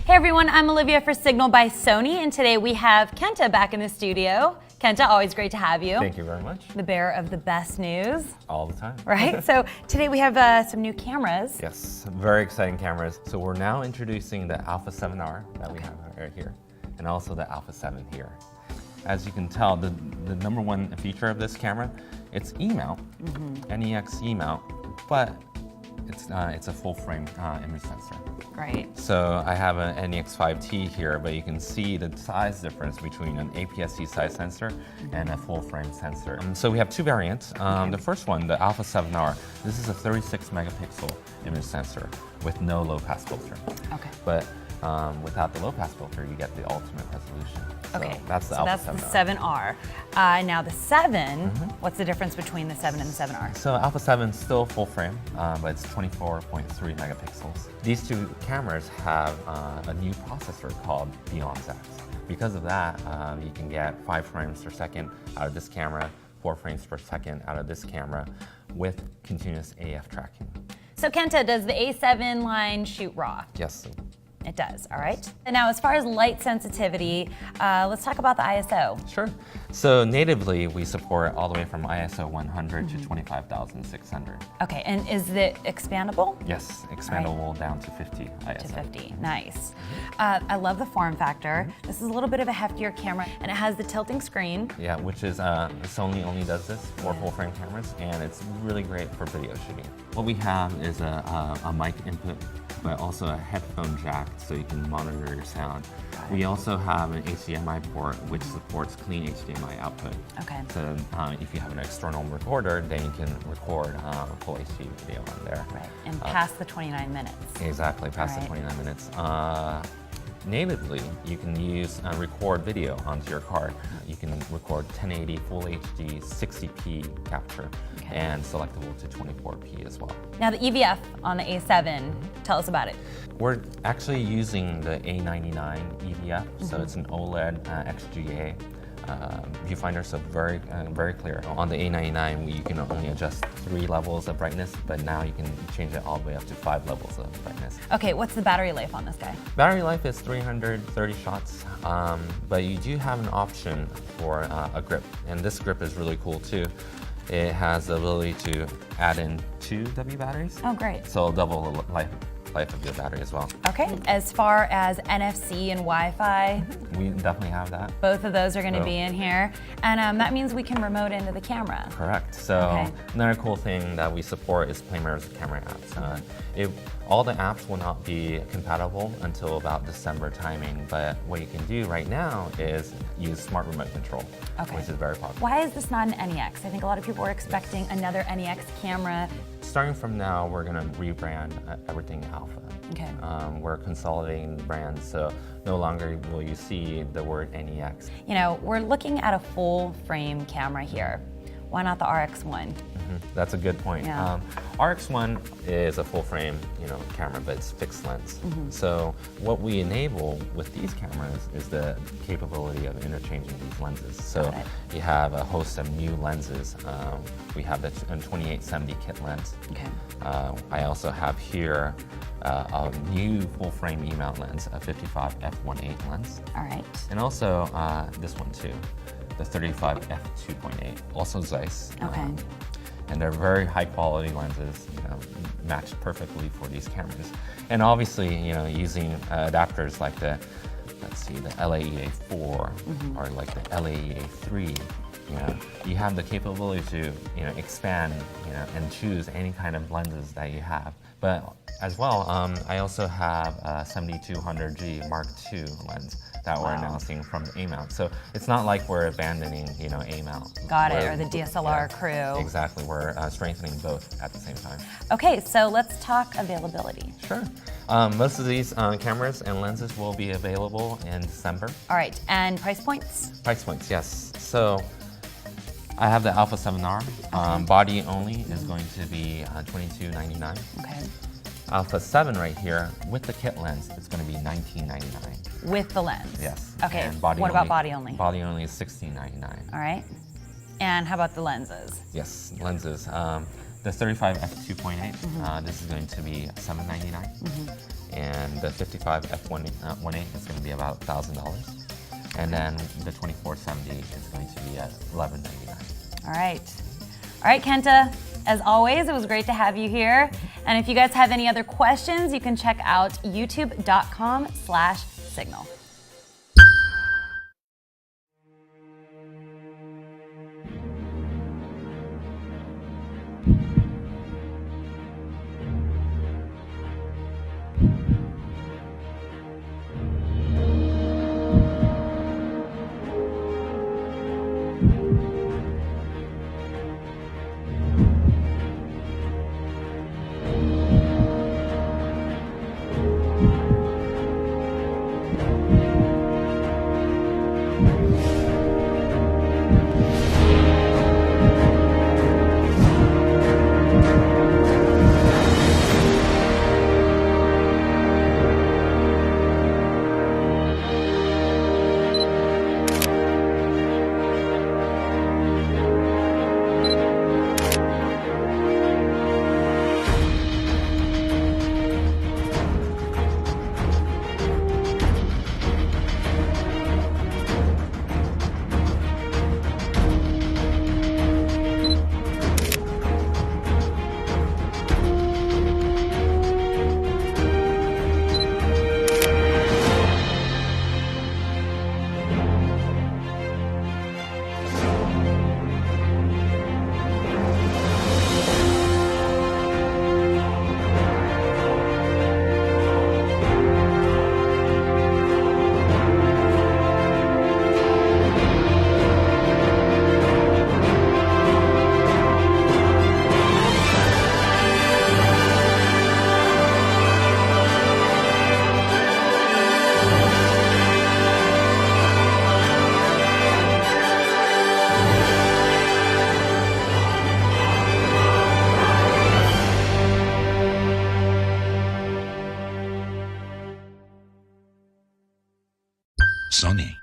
Hey everyone, I'm Olivia for Signal by Sony, and today we have Kenta back in the studio. Kenta, always great to have you. Thank you very much. The bearer of the best news. All the time. Right? So today we have some new cameras. Yes, very exciting cameras. So we're now introducing the a7R that we have right here, and also the a7 here. As you can tell, the number one feature of this camera, it's E-mount, NEX E-mount, but it's a full frame image sensor. Right. So I have an NEX5T here, but you can see the size difference between an APS-C size sensor and a full frame sensor. So we have two variants. The first one, the a7R, this is a 36 megapixel image sensor with no low pass filter. Okay. But without the low pass filter, you get the ultimate resolution. So Okay, that's the that's the 7R. Now the 7, what's the difference between the 7 and the 7R? So a7 is still full frame, but it's 24.3 megapixels. These two cameras have a new processor called Beyond X. Because of that, you can get 5 frames per second out of this camera, 4 frames per second out of this camera with continuous AF tracking. So Kenta, does the A7 line shoot RAW? Yes. It does, all right. And now as far as light sensitivity, let's talk about the ISO. Sure. So natively, we support all the way from ISO 100 to 25,600. Okay, and is it expandable? Yes, expandable down to 50 ISO. To 50, nice. I love the form factor. This is a little bit of a heftier camera, and it has the tilting screen. Yeah, which is, Sony only does this for full frame cameras, and it's really great for video shooting. What we have is a mic input, but also a headphone jack so you can monitor your sound. We also have an HDMI port which supports clean HDMI output. Okay. So if you have an external recorder, then you can record full HD video on there. Right, and past the 29 minutes. Exactly, past the 29 minutes. Natively, you can use record video onto your card. You can record 1080 Full HD 60p capture and selectable to 24p as well. Now the EVF on the A7, tell us about it. We're actually using the A99 EVF, so it's an OLED XGA viewfinder, so very clear. On the A99, you can only adjust 3 levels of brightness, but now you can change it all the way up to 5 levels of brightness. Okay, what's the battery life on this guy? Battery life is 330 shots, but you do have an option for a grip, and this grip is really cool too. It has the ability to add in 2 W batteries. Oh, great. So double the life of your battery as well. Okay, as far as NFC and Wi-Fi, We definitely have that. both of those are going to be in here, and that means we can remote into the camera. Correct. So another cool thing that we support is Play Mirror's camera apps. All the apps will not be compatible until about December timing, but what you can do right now is use smart remote control, which is very popular. Why is this not an NEX? I think a lot of people were expecting another NEX camera. Starting from now, we're going to rebrand everything Alpha. Okay. We're consolidating brands, so no longer will you see the word NEX. You know, we're looking at a full frame camera here. Why not the RX1? That's a good point. Yeah. RX1 is a full frame, camera, but it's fixed lens. So what we enable with these cameras is the capability of interchanging these lenses. So you have a host of new lenses. We have the 2870 kit lens. Okay. I also have here a new full frame E-mount lens, a 55 f1.8 lens. All right. And also this one too, the 35 f2.8, also Zeiss. Okay. And they're very high quality lenses, matched perfectly for these cameras. And obviously, using adapters like the LAEA4 or like the LAEA3, you have the capability to, expand, and choose any kind of lenses that you have. But as well, I also have a 7200G Mark II lens that we're announcing from the A-mount. So it's not like we're abandoning, A-mount. Got it, or the DSLR crew. Exactly, we're strengthening both at the same time. Okay, so let's talk availability. Sure. Most of these cameras and lenses will be available in December. All right, and price points? Price points, yes. So I have the a7R. Body only is going to be $22.99. Okay. a7 right here with the kit lens is going to be $19.99. With the lens? Yes. Okay, And body what about body only? Body only is $16.99. All right. And how about the lenses? Yes, lenses. The 35 f2.8, this is going to be $799, and the 55 f1.8 is going to be about $1,000, and then the 2470 is going to be at $1,199. All right, Kenta. As always, it was great to have you here. And if you guys have any other questions, you can check out youtube.com/signal. Sony.